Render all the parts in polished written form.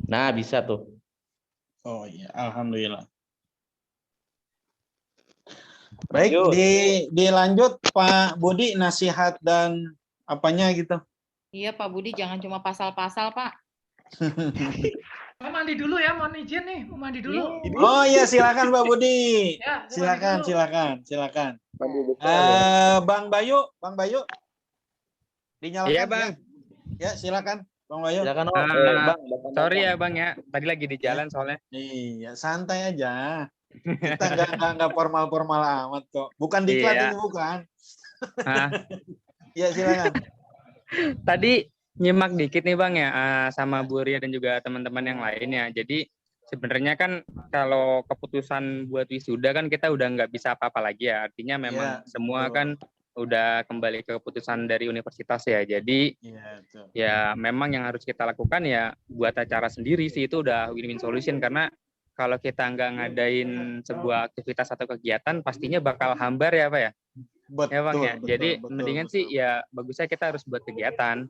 Nah, bisa tuh. Oh iya, alhamdulillah. Baik, Lanjut. dilanjut Pak Budi, nasihat dan apanya gitu. Iya Pak Budi, jangan cuma pasal-pasal Pak. Mau mandi dulu ya, mohon izin nih, mau mandi dulu. Oh iya, silakan Pak Budi. Ya, mau mandi Silakan, dulu. silakan. Mandi besar, Bang Bayu, dinyalakan Iya, Bang. ya. Ya, silakan Bang Bayu. Silakan, Om. Ah, Bang. Sorry ya Bang ya, tadi lagi di jalan soalnya. Iya, santai aja. Kita nggak formal amat kok. Bukan diklat Iya. ini, bukan. Ah, Ya, silakan. tadi nyimak dikit nih Bang ya, sama Bu Ria dan juga teman-teman yang lainnya. Jadi sebenarnya kan kalau keputusan buat wisuda kan kita udah nggak bisa apa-apa lagi ya. Artinya memang Iya, semua betul. kan udah kembali ke keputusan dari universitas ya. Jadi Iya, betul. ya memang yang harus kita lakukan ya buat acara sendiri sih, itu udah win-win solution, karena kalau kita nggak ngadain sebuah aktivitas atau kegiatan pastinya bakal hambar ya Pak ya. Betul, Ya Bang ya. Jadi betul, mendingan betul. sih ya bagusnya kita harus buat kegiatan.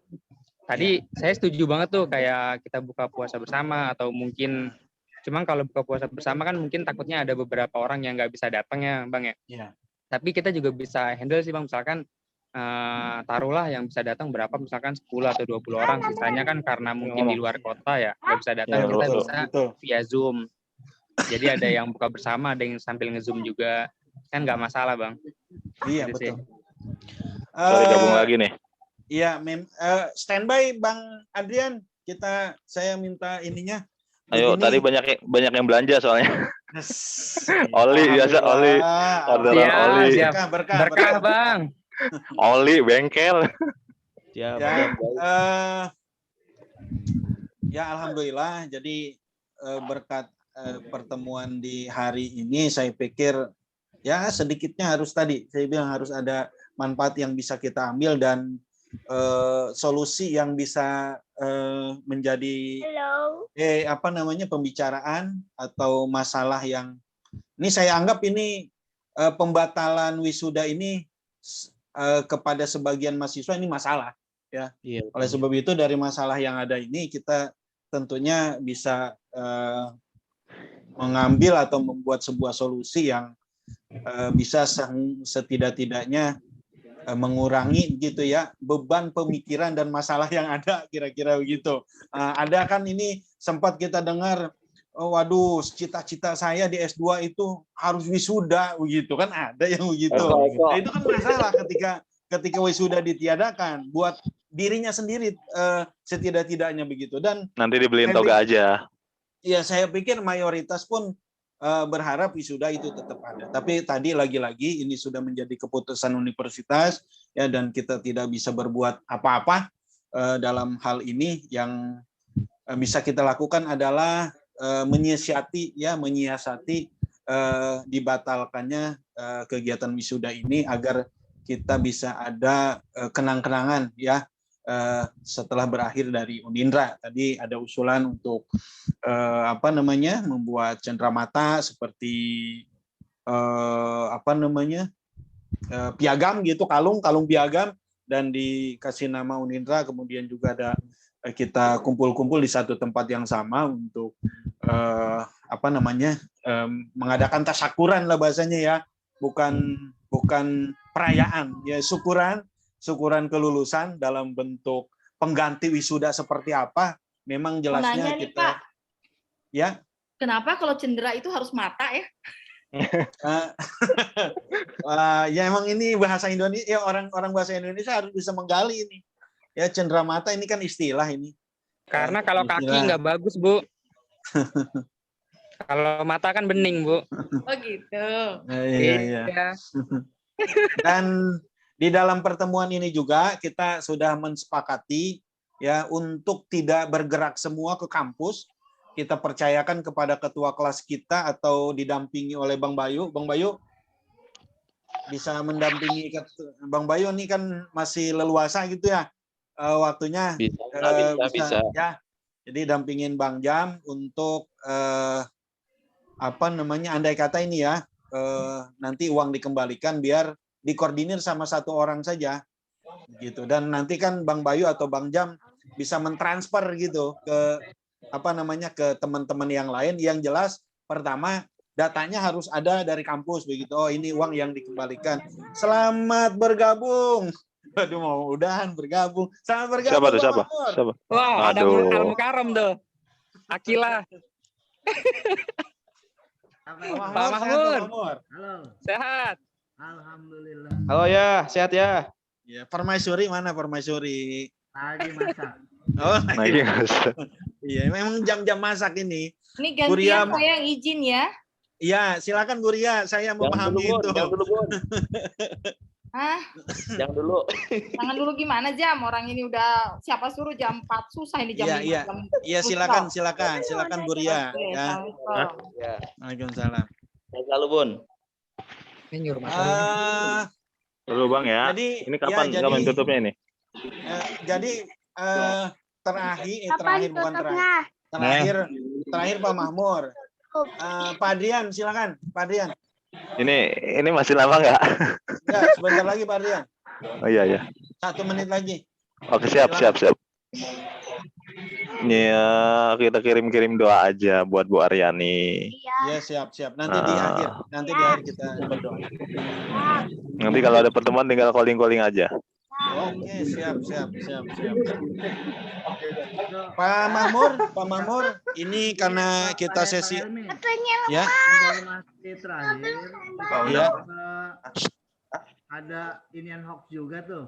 Tadi saya setuju banget tuh kayak kita buka puasa bersama, atau mungkin cuman kalau buka puasa bersama kan mungkin takutnya ada beberapa orang yang nggak bisa datang ya Bang ya. Iya. Tapi kita juga bisa handle sih Bang, misalkan taruhlah yang bisa datang berapa, misalkan 10 atau 20 orang, sisanya kan karena mungkin di luar kota ya nggak bisa datang, Ya, kita betul, bisa betul. via Zoom. Jadi ada yang buka bersama, ada yang sambil nge-Zoom juga, kan nggak masalah Bang. Iya, Gitu sih. betul. Sorry, gabung lagi nih. Iya, standby Bang Adrian. Saya minta ininya. Ayo, begini. tadi banyak yang belanja soalnya. Oli, biasa Oli. Orderan Siap, Oli. siap. Berkah Bang. Oli, bengkel. Ya, Ya, betul. ya alhamdulillah. Jadi berkat pertemuan di hari ini, saya pikir ya sedikitnya harus tadi saya bilang harus ada manfaat yang bisa kita ambil dan solusi yang bisa menjadi pembicaraan atau masalah yang ini saya anggap ini pembatalan wisuda ini kepada sebagian mahasiswa ini masalah ya. Iya, Oleh sebab itu dari masalah yang ada ini kita tentunya bisa mengambil atau membuat sebuah solusi yang bisa setidak-tidaknya mengurangi gitu ya beban pemikiran dan masalah yang ada, kira-kira begitu. Ada kan ini sempat kita dengar, oh, waduh, cita-cita saya di S2 itu harus wisuda begitu kan, ada yang begitu. Nah, itu kan masalah ketika wisuda ditiadakan buat dirinya sendiri setidak-tidaknya begitu. Dan Nanti dibeliin toga aja. ya saya pikir mayoritas pun berharap wisuda itu tetap ada. Tapi tadi lagi-lagi ini sudah menjadi keputusan universitas ya, dan kita tidak bisa berbuat apa-apa dalam hal ini. Yang bisa kita lakukan adalah menyiasati dibatalkannya kegiatan wisuda ini agar kita bisa ada kenang-kenangan ya setelah berakhir dari Unindra. Tadi ada usulan untuk membuat cenderamata seperti piagam gitu, kalung piagam, dan dikasih nama Unindra. Kemudian juga ada kita kumpul-kumpul di satu tempat yang sama untuk mengadakan tasyakuran lah bahasanya ya, bukan perayaan ya, syukuran kelulusan dalam bentuk pengganti wisuda seperti apa. Memang jelasnya nih, kita Pak. Ya. Kenapa kalau cendera itu harus mata ya? Ya emang ini bahasa Indonesia ya, orang bahasa Indonesia harus bisa menggali ini. Ya, cendera mata ini kan istilah ini. Karena kalau kaki nggak bagus, Bu. Kalau mata kan bening, Bu. Oh gitu. Iya. Dan di dalam pertemuan ini juga kita sudah mensepakati ya untuk tidak bergerak semua ke kampus. Kita percayakan kepada ketua kelas kita atau didampingi oleh Bang Bayu. Bang Bayu bisa mendampingi Bang Bayu ini kan masih leluasa gitu ya waktunya. Bisa ya. Jadi dampingin Bang Jam untuk andai kata ini ya nanti uang dikembalikan biar dikoordinir sama satu orang saja gitu, dan nanti kan Bang Bayu atau Bang Jam bisa mentransfer gitu ke ke teman-teman yang lain. Yang jelas pertama datanya harus ada dari kampus begitu. Oh, ini uang yang dikembalikan. Selamat bergabung. Aduh, mau udahan bergabung. Selamat bergabung. Siapa tuh? Pak Siapa? Mahmur. Siapa? Wah, ada Aduh. Al-Mukarram tuh. Akila. Pak Pak Mahmur, sehat, Mahmur. Pak Mahmur. Halo, Sehat. alhamdulillah. Halo ya, sehat ya. Ya, permaisuri mana permaisuri? Lagi masak. Oh, Nah, ini nggak usah. iya, memang jam-jam masak ini. Ini Guria, gantian saya yang izin ya. Iya, silakan Guria, saya memahami itu. Jangan dulu, Bun. Hah? Jangan dulu. Jangan dulu gimana Jam? Orang ini udah siapa suruh jam 4 susah ini jam 5. Iya, iya. Iya, silakan Guria. Oke, Ya. Assalamualaikum. Ya. Waalaikumsalam. Sehat selalu, Bun. Ini nyuruh Eh, Dulu Bang ya. jadi Ini kapan ya, kapan tutupnya ini? terakhir bukan terakhir Pak Mahmur. Pak Adrian, silakan Pak Adrian. Ini masih lama nggak? Ya, sebentar lagi Pak Adrian. Oh iya. 1 menit lagi. Oke, siap. Ini kita kirim doa aja buat Bu Aryani. Ya, siap. Nanti di akhir kita berdoa. Nanti kalau ada pertemuan tinggal calling aja. Oke, siap. Pak Mahmur, ini karena kita sesi ya. Informasi terakhir. Iya. Ada inian hoax juga tuh.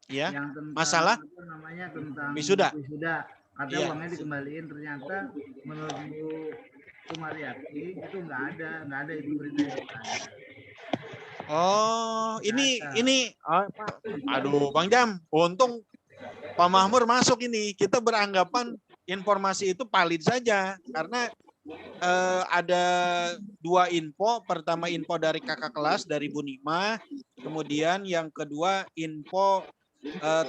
Ya. Yang tentang Masalah? apa namanya tentang Wisuda. Katanya Iya. uangnya dikembaliin, ternyata menurut Bu Sumaryati itu nggak ada itu beritanya. Oh, ini aduh Bang Jam, untung Pak Mahmur masuk ini. Kita beranggapan informasi itu valid saja karena ada 2 info. Pertama info dari kakak kelas dari Bu Nima, kemudian yang kedua info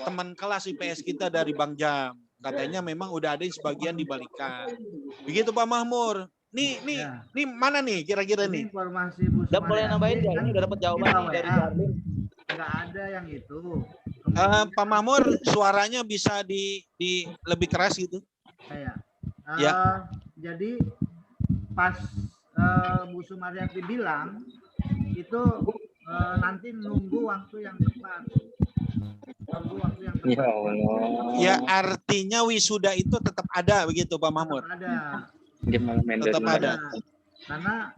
teman kelas IPS kita dari Bang Jam. Katanya memang udah ada yang sebagian dibalikan. Begitu Pak Mahmur. Nih mana nih kira-kira Ini nih? informasi Bu Udah boleh Sumaryati nambahin nggak? kan Ini udah dapat jawaban kita nih dari WA. Darlin. Nggak ada yang itu. Pak Mahmur suaranya bisa di lebih keras gitu. Kayak, Ya. Jadi pas Bu Sumaryati bilang itu nanti nunggu waktu yang tepat. Ya Allah. Ya artinya wisuda itu tetap ada begitu Pak Mahmur. Tetap ada. Dia malah main Tetap dari ada. Karena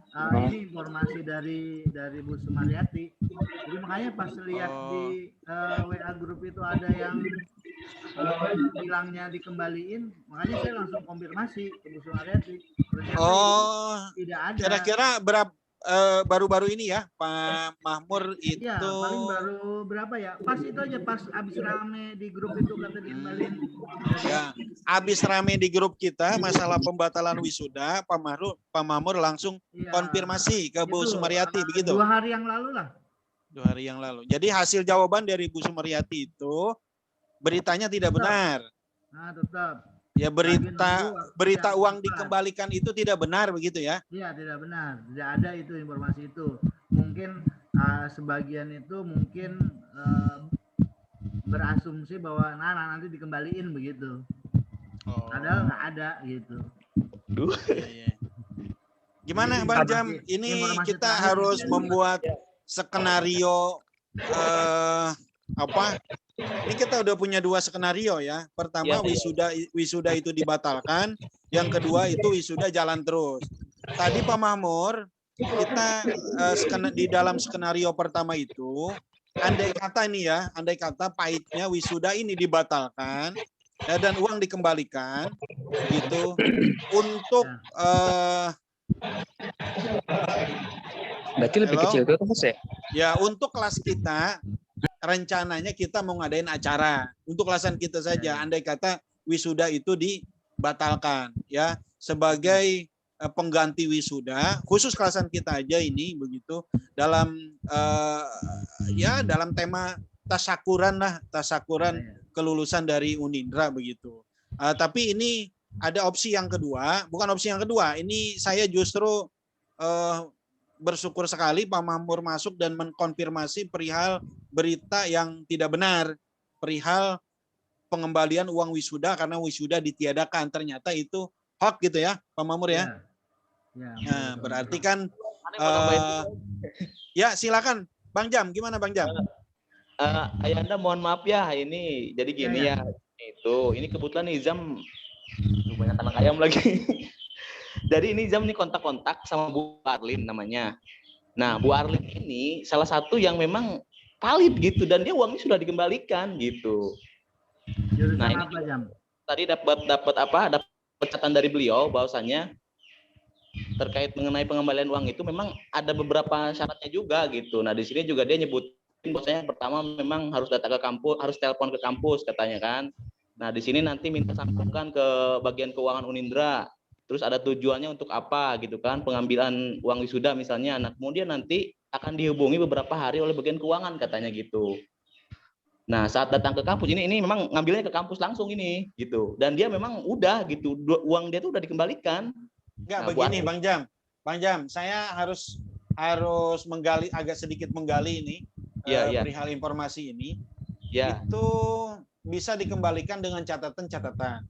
ini informasi dari Bu Sumaryati. Jadi makanya pas lihat di WA grup itu ada yang bilangnya dikembaliin, makanya saya langsung konfirmasi ke Bu Sumaryati. Ternyata Oh, tidak ada. kira-kira berapa baru-baru ini ya Pak Mahmur itu? Iya, paling baru berapa ya? Pas itu aja, pas abis rame di grup itu kata dikembaliin. Ya, habis rame di grup kita masalah pembatalan wisuda, Pak Mahmur langsung Iya. konfirmasi ke Bu Itu, Sumaryati begitu. 2 hari yang lalu lah. 2 hari yang lalu. Jadi hasil jawaban dari Bu Sumaryati itu beritanya tidak benar. Nah, tetap. Ya berita uang dikembalikan itu tidak benar begitu ya? Iya, tidak benar. Tidak ada itu informasi itu. Mungkin sebagian itu mungkin berasumsi bahwa nanti dikembaliin begitu. Oh. Padahal nggak ada gitu. Iya. Gimana Bang Jam? Ini Informasi kita terakhir harus dari- membuat skenario apa? Ini kita udah punya 2 skenario ya. Pertama wisuda itu dibatalkan, yang kedua itu wisuda jalan terus. Tadi Pak Mahmur, kita di dalam skenario pertama itu, andai kata pahitnya wisuda ini dibatalkan ya, dan uang dikembalikan, gitu. Untuk Berarti lebih Halo? kecil tuh Mas ya? ya untuk kelas kita rencananya kita mau ngadain acara untuk kelasan kita saja. Andai kata wisuda itu dibatalkan ya sebagai pengganti wisuda khusus kelasan kita aja ini begitu dalam dalam tema tasakuran kelulusan dari Unindra begitu. Tapi ini ada opsi yang kedua, bukan opsi yang kedua. Ini saya justru bersyukur sekali Pak Mahmur masuk dan mengkonfirmasi perihal berita yang tidak benar, perihal pengembalian uang wisuda karena wisuda ditiadakan. Ternyata itu hoax gitu ya, Pak Mamur ya. Ya, Nah, betul. berarti kan Aneh mau nambahin. ya silakan Bang Jam, gimana Bang Jam? Ayanda mohon maaf ya, ini jadi gini Ya, ya. Ini kebetulan nih Zam banyak anak ayam lagi. Jadi ini Zam nih kontak-kontak sama Bu Arlin namanya. Nah, Bu Arlin ini salah satu yang memang valid gitu dan dia uangnya sudah dikembalikan gitu. Jurusan Nah, ini apa, Jam? tadi dapat catatan dari beliau bahwasannya terkait mengenai pengembalian uang itu memang ada beberapa syaratnya juga gitu. Nah, di sini juga dia nyebutin bahwasanya pertama memang harus datang ke kampus, harus telepon ke kampus katanya kan. Nah, di sini nanti minta sampaikan ke bagian keuangan Unindra. Terus ada tujuannya untuk apa gitu kan, pengambilan uang wisuda misalnya. Nah, kemudian nanti akan dihubungi beberapa hari oleh bagian keuangan katanya gitu. Nah, saat datang ke kampus ini memang ngambilnya ke kampus langsung ini gitu. Dan dia memang udah gitu, uang dia tuh udah dikembalikan. Enggak, Nah, begini Bang Jam. Bang Jam, saya harus menggali, agak sedikit menggali ini Iya. perihal informasi ini. Ya, Itu bisa dikembalikan dengan catatan-catatan.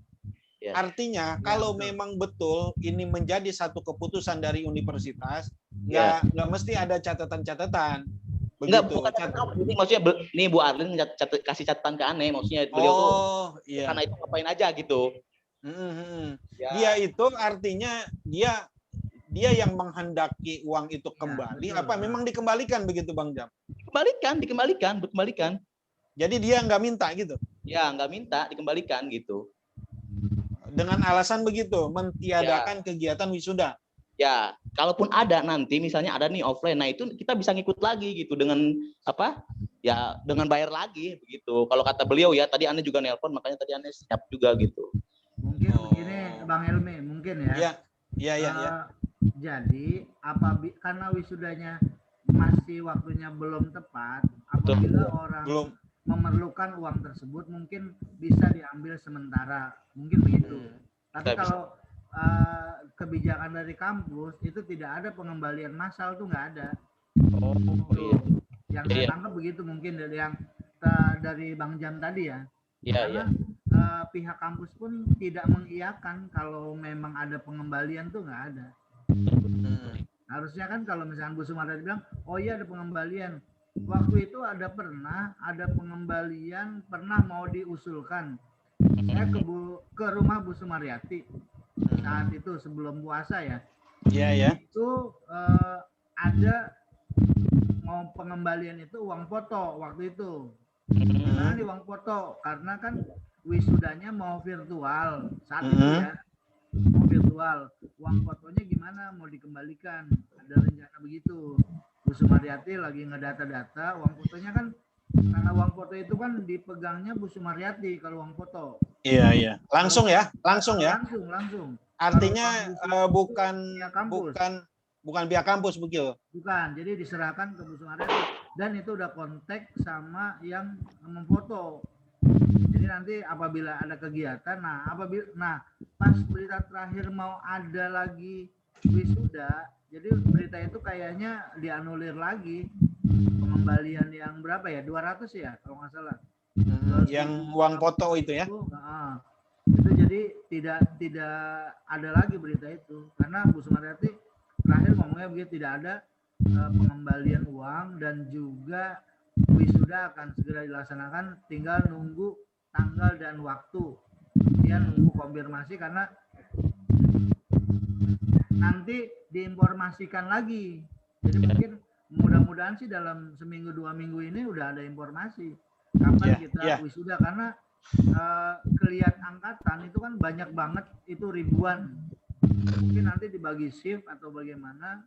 Ya. Artinya kalau memang betul ini menjadi satu keputusan dari universitas, Ya. nggak mesti ada catatan-catatan. enggak Begitu. bukan catatan. Ini maksudnya nih Bu Arlin kasih catatan ke Ane, maksudnya beliau tuh Iya. karena itu ngapain aja gitu. Ya. Dia itu artinya dia yang menghendaki uang itu kembali, betul. apa memang dikembalikan begitu Bang Jam? Dikembalikan. Jadi dia nggak minta gitu. Ya, nggak minta, dikembalikan gitu. Dengan alasan begitu, mentiadakan kegiatan wisuda. Ya, kalaupun ada nanti misalnya ada nih offline, nah itu kita bisa ngikut lagi gitu dengan apa? Ya, dengan bayar lagi begitu. Kalau kata beliau ya, tadi Ane juga nelpon, makanya tadi Ane siap juga gitu. Mungkin begini, Bang Helmi, mungkin ya. Iya. Jadi, karena wisudanya masih waktunya belum tepat, apabila orang Belum. memerlukan uang tersebut, mungkin bisa diambil sementara, mungkin begitu. Tapi Bisa. kalau kebijakan dari kampus itu tidak ada pengembalian massal, tuh nggak ada. Oh, Tuh. Yang saya Iya. tangkap begitu, mungkin dari yang dari Bang Jam tadi ya. Iya. Karena pihak kampus pun tidak mengiyakan kalau memang ada pengembalian, tuh nggak ada. Harusnya kan kalau misalnya Bu Sumardi bilang, oh iya ada pengembalian. Waktu itu ada pengembalian, pernah mau diusulkan. Saya ke rumah Bu Sumaryati saat itu sebelum puasa ya. Iya. Itu ada mau pengembalian itu uang foto waktu itu. Karena di uang foto, karena kan wisudanya mau virtual saat itu ya. Mau virtual, uang fotonya gimana mau dikembalikan, ada rencana begitu. Bu Sumaryati lagi ngedata-data uang fotonya kan, karena uang foto itu kan dipegangnya Bu Sumaryati kalau uang foto. Iya. Langsung ya. Langsung. Artinya bukan Pihak kampus. bukan pihak kampus begitu. Bukan, jadi diserahkan ke Bu Sumaryati dan itu udah kontak sama yang memfoto. Jadi nanti apabila ada kegiatan, pas berita terakhir mau ada lagi wisuda, jadi berita itu kayaknya dianulir lagi. Pengembalian yang berapa ya? 200 ya kalau nggak salah. Yang uang foto itu ya. Itu jadi tidak ada lagi berita itu karena Bu Sumaryati terakhir ngomongnya begitu, tidak ada pengembalian uang dan juga wisuda akan segera dilaksanakan, tinggal nunggu tanggal dan waktu. Dia nunggu konfirmasi karena nanti diinformasikan lagi. Jadi mungkin mudah-mudahan sih dalam seminggu 2 minggu ini udah ada informasi kapan kita wisuda, karena kelihatan angkatan itu kan banyak banget, itu ribuan. Mungkin nanti dibagi shift atau bagaimana,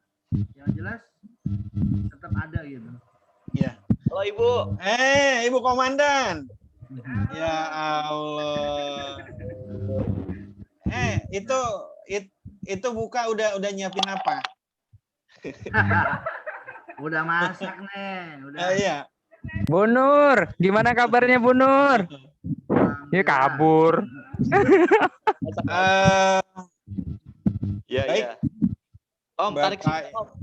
yang jelas tetap ada gitu. Iya. Halo Ibu. Ibu Komandan. Ya Allah. Itu buka udah nyiapin apa? Udah masak nih, udah. Iya. Bu Nur, gimana kabarnya Bu Nur? Ini kabur. Iya. Baik. Om, tarik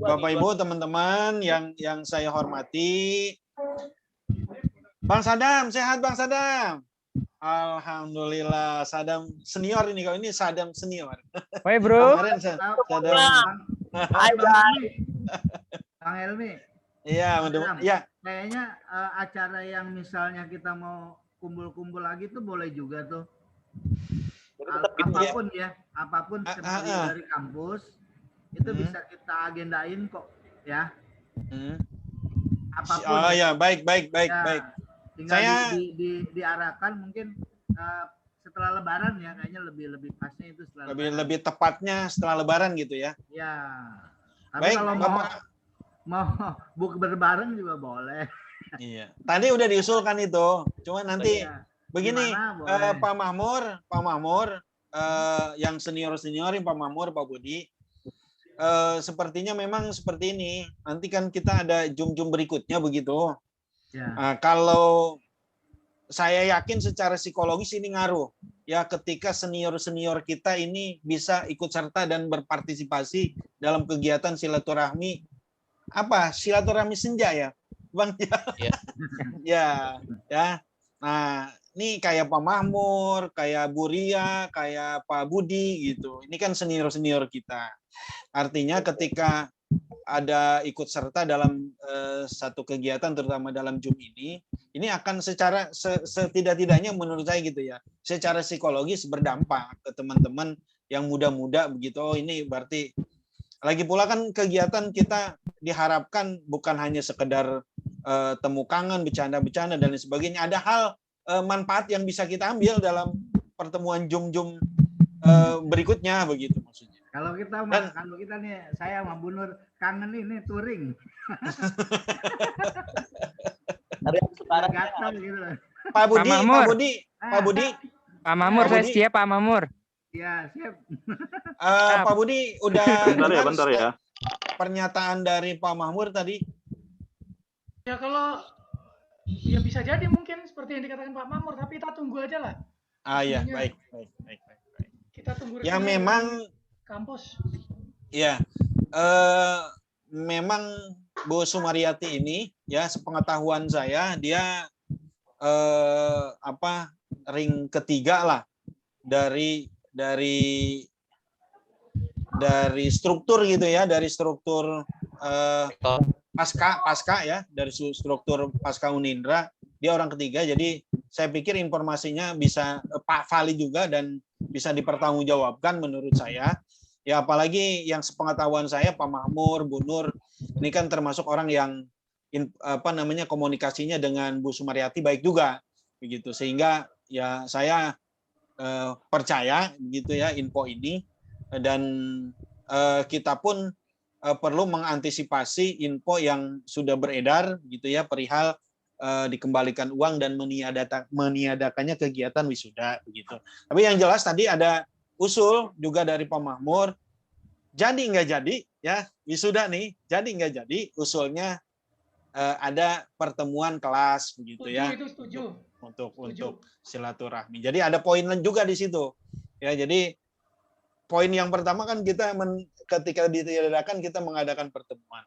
Bapak Ibu, teman-teman yang saya hormati. Bang Sadam, sehat Bang Sadam? Alhamdulillah, Sadam senior ini kalau ini Sadam senior. Woi bro. Kemarin Sadam. Hai Bang Helmi. Bang Helmi. Iya, ya. Kayaknya acara yang misalnya kita mau kumpul-kumpul lagi tuh boleh juga tuh. Apapun ya, apapun dari kampus itu bisa kita agendain kok ya. Apapun. Oh ya, baik. Ya, tinggal diarahkan mungkin setelah Lebaran ya, kayaknya lebih pasnya itu setelah lebih tepatnya setelah Lebaran gitu ya. Ya. Tapi Baik, kalau Bapak. mau bukber bareng juga boleh. Iya. Tadi udah diusulkan itu. Cuma nanti begini, Pak Mahmur, yang senior Pak Mahmur, Pak Budi. Sepertinya memang seperti ini. Nanti kan kita ada jum-jum berikutnya begitu. Ya. Kalau saya yakin secara psikologis ini ngaruh ya ketika senior kita ini bisa ikut serta dan berpartisipasi dalam kegiatan silaturahmi senja ya, Bang ya. Ya. Nah, ini kayak Pak Mahmur, kayak Bu Ria, kayak Pak Budi gitu. Ini kan senior kita. Artinya ketika ada ikut serta dalam satu kegiatan terutama dalam Zoom ini akan secara setidak-tidaknya menurut saya gitu ya, secara psikologis berdampak ke teman-teman yang muda-muda begitu. Oh, ini berarti lagi pula kan kegiatan kita diharapkan bukan hanya sekedar temu kangen, bercanda-bercanda dan lain sebagainya. Ada hal manfaat yang bisa kita ambil dalam pertemuan Zoom berikutnya begitu maksudnya. Kalau kita nih, saya sama Bu Nur kangen ini touring. Gatal gitu. Pak Budi. Pak Mahmur, saya siap Pak Mahmur. Iya, siap. Pak Budi udah bentar ya. Pernyataan dari Pak Mahmur tadi. Ya kalau ya bisa jadi mungkin seperti yang dikatakan Pak Mahmur, tapi kita tunggu aja lah. Iya, baik. Kita tunggu. Ya memang kampus. Ya, memang Bu Sumaryati ini ya sepengetahuan saya dia ring ketiga lah dari struktur gitu ya, dari struktur pasca ya, dari struktur pasca Unindra dia orang ketiga. Jadi saya pikir informasinya bisa valid juga dan bisa dipertanggungjawabkan menurut saya. Ya apalagi yang sepengetahuan saya Pak Mahmur, Bu Nur ini kan termasuk orang yang komunikasinya dengan Bu Sumaryati baik juga begitu, sehingga ya saya percaya gitu ya info ini, dan kita pun perlu mengantisipasi info yang sudah beredar gitu ya perihal dikembalikan uang dan meniadakannya kegiatan wisuda begitu. Tapi yang jelas tadi ada usul juga dari Pak Mahmur, jadi nggak jadi ya wisuda nih, jadi nggak jadi usulnya ada pertemuan kelas begitu ya. Itu setuju. Untuk silaturahmi. Jadi ada poin juga di situ ya. Jadi poin yang pertama kan kita ketika ditiadakan kita mengadakan pertemuan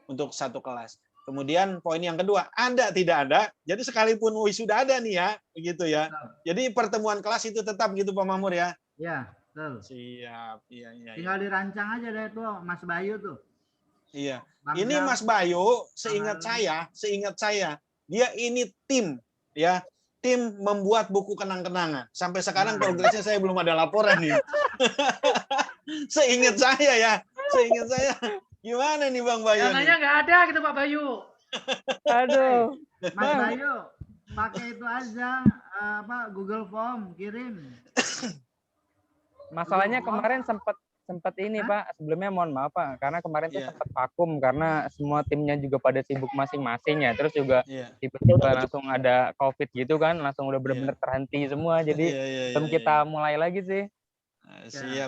untuk satu kelas. Kemudian poin yang kedua, ada tidak ada. Jadi sekalipun wisuda ada nih ya, begitu ya. Jadi pertemuan kelas itu tetap gitu Pak Mahmur ya. Iya, betul. Siap. Iya. Tinggal dirancang aja deh tuh Mas Bayu tuh. Iya. Ini Mas Bayu, seingat saya, dia ini tim ya. Tim membuat buku kenang-kenangan. Sampai sekarang progresnya saya belum ada laporan nih. Seingat saya. Gimana nih Bang Bayu? Dananya nggak ada gitu Pak Bayu. Aduh. Mas Bayu, pakai itu aja Google Form kirim. Masalahnya kemarin sempat ini Pak, sebelumnya mohon maaf Pak, karena kemarin tuh sempat vakum karena semua timnya juga pada sibuk masing-masing ya, terus juga tiba-tiba langsung ada COVID gitu kan, langsung udah benar-benar terhenti semua, jadi belum kita mulai lagi sih.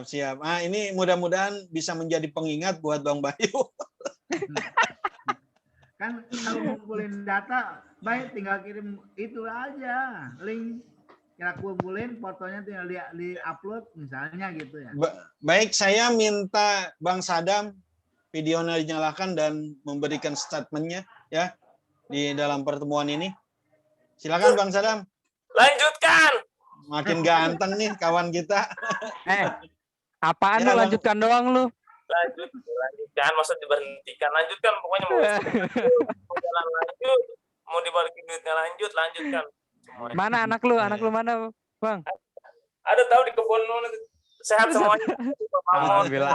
Siap. Ini mudah-mudahan bisa menjadi pengingat buat Bang Bayu. Kan kalau ngumpulin data, baik tinggal kirim itu aja, link. Kita kumpulin fotonya tinggal di-upload misalnya gitu ya. Baik, saya minta Bang Sadam videonya dinyalakan dan memberikan statementnya ya di dalam pertemuan ini. Silakan Bang Sadam. Lanjutkan. Makin ganteng nih kawan kita. Apaan Ya, lu lanjutkan doang lu? Lanjutkan, maksud diberhentikan, lanjutkan pokoknya mau jalan lanjut, mau dibalikin duitnya lanjutkan semuanya. Mana anak lu? Anak lu mana, Bang? Ada tahu di kebun lu sehat semuanya. Alhamdulillah.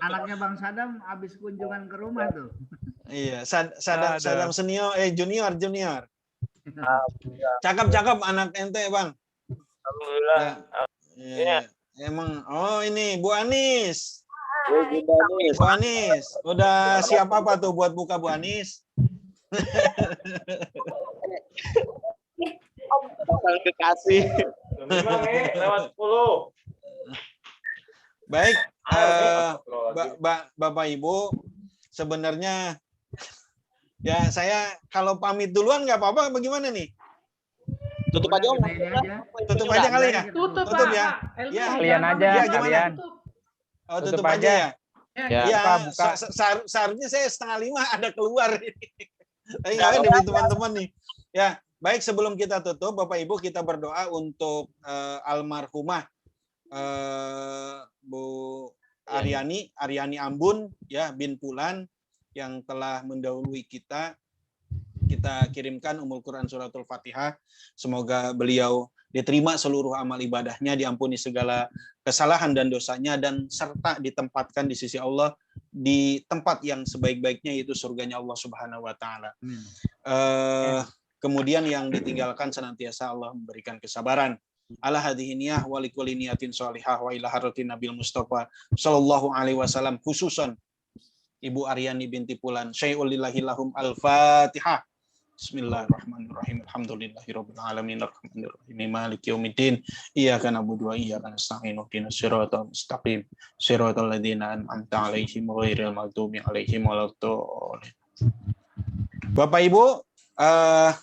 Anaknya Bang Sadam habis kunjungan ke rumah tuh. Iya, Sadam senior, junior. Alhamdulillah. Cakep anak ente, Bang. Alhamdulillah. Iya. Emang, ini Bu Anis. Bu Anis, udah siap apa tuh buat buka Bu Anis? Kekasih. Lewat 10. Baik, Bapak Ibu, sebenarnya ya saya kalau pamit duluan nggak apa-apa, bagaimana nih? Tutup aja Om. Tutup aja kali ya? Tutup ya? Pak. Ya. Kalian aja, Iya, gimana? kalian. Oh, Tutup tutup aja ya? Ya. Iya, buka. seharusnya saya 4:30 ada keluar. Tapi nggak ada demi teman-teman nih. Ya, baik sebelum kita tutup, Bapak Ibu kita berdoa untuk almarhumah Bu Aryani Ambun ya bin Pulan yang telah mendahului kita. Kita kirimkan Ummul Quran Suratul Fatihah. Semoga beliau diterima seluruh amal ibadahnya, diampuni segala kesalahan dan dosanya, dan serta ditempatkan di sisi Allah di tempat yang sebaik-baiknya, yaitu surganya Allah Subhanahu wa Ta'ala. Kemudian yang ditinggalkan senantiasa Allah memberikan kesabaran. Ala hadhihi niyah wa likulli niyatin shalihah wa ila haratin Nabil Mustafa sallallahu alaihi wasallam, khususan Ibu Aryani binti Pulan. Syai'ul lillahi lahum al-Fatihah. Bismillahirrahmanirrahim. Alhamdulillahirabbil alamin arrahmanirrahim maliki yaumiddin. Iyyaka na'budu wa iyyaka nasta'in. Ihdinas siratal mustaqim. Siratal ladzina an'amta 'alaihim ghairil maghdubi 'alaihim waladdallin. Bapak Ibu,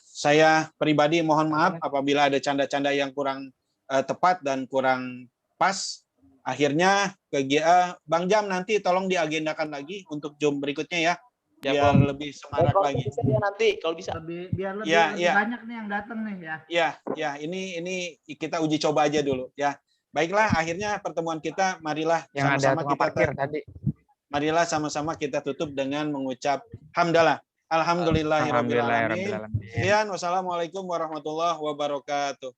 saya pribadi mohon maaf apabila ada canda-canda yang kurang tepat dan kurang pas. Akhirnya Bang Jam nanti tolong diagendakan lagi untuk Zoom berikutnya ya. Biar lebih semarak lagi. Nanti kalau bisa. Biar lebih banyak nih yang datang nih ya. Ya, ini kita uji coba aja dulu ya. Baiklah, akhirnya pertemuan kita marilah sama-sama kita tutup dengan mengucap hamdalah. Alhamdulillahirabbil alamin. Sekian, wassalamualaikum warahmatullahi wabarakatuh.